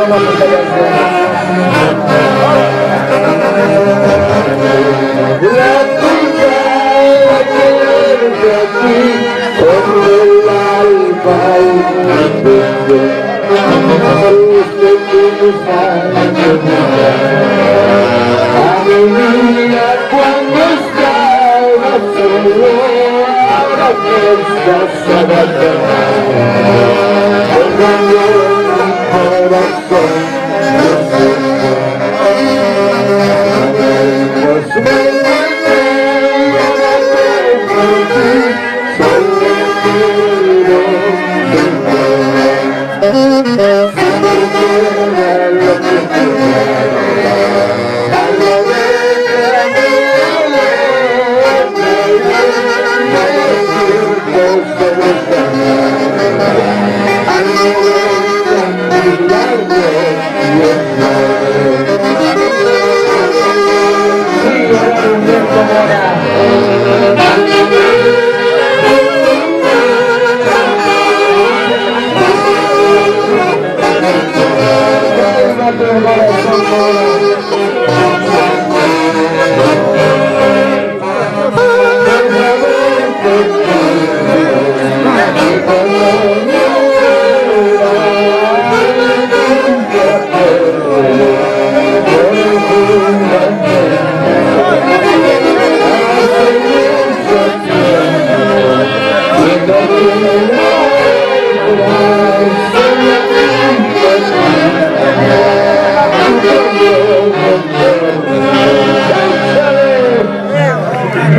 cantamos esta canción. La tuya quedarte aquí con el alma y a mi vida cuando estaba solo, ahora que estás abandonado, borrando mi corazón.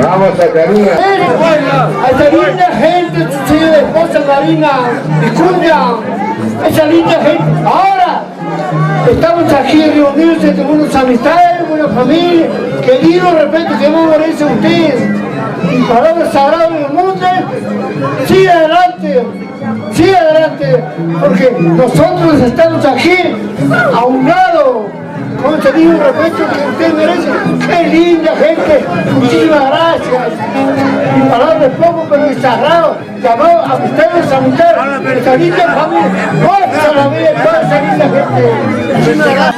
Vamos a Karina. A esa linda gente, señora esposa Karina y Cuña, esa linda gente. Ahora estamos aquí reunidos entre buenas amistades, buenas familias, queridos, respeto que me merece usted. Y palabras sagradas del mundo, sigue adelante, porque nosotros estamos aquí a un lado. Con ese mismo respeto que usted merece. ¡Qué linda gente! Muchísimas gracias. Mi palabra es poco, pero es sagrado. Llamado a ustedes, esa linda familia. ¡Goza la vida de toda esa linda gente! Muchísimas gracias.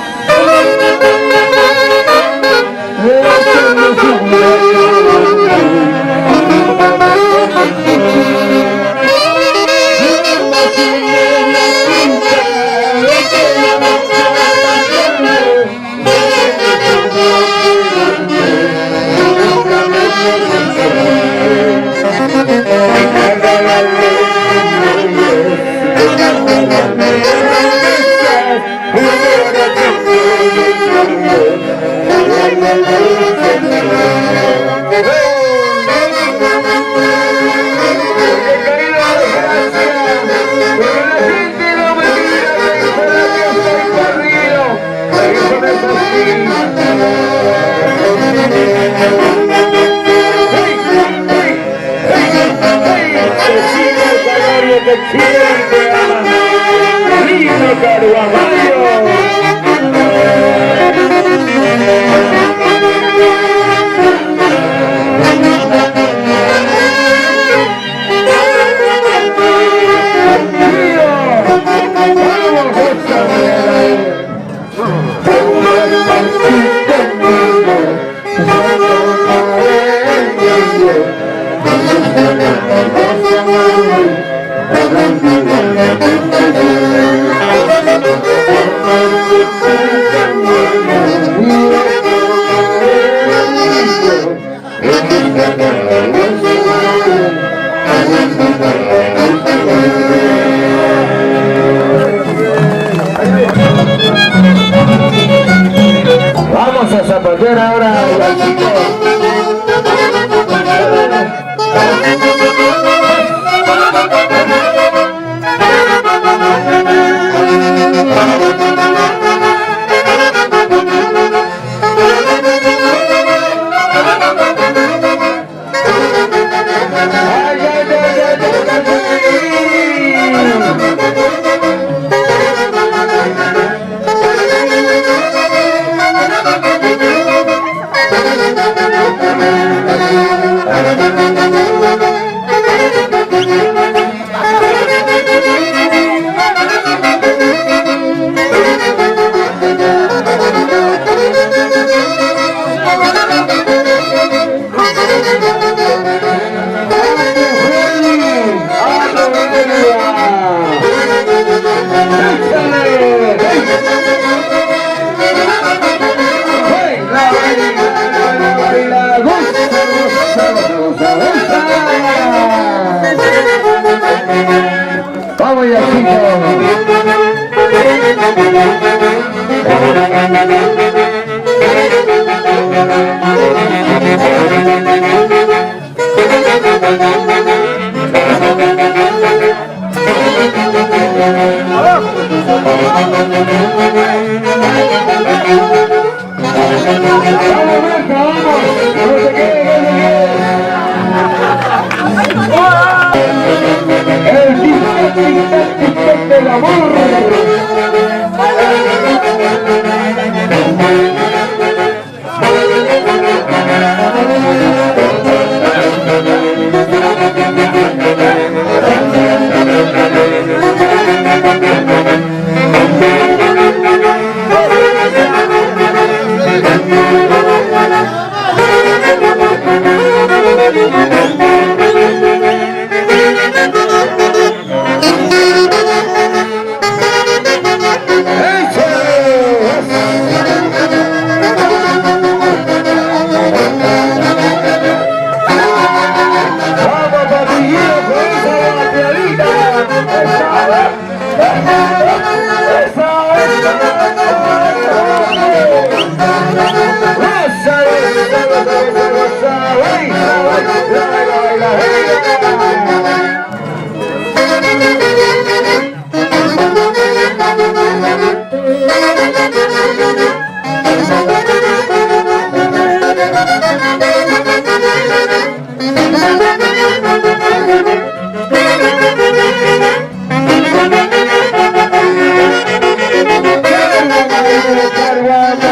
Vamos a zapatear ahora. Vamos, Yacito. El amor. Carguando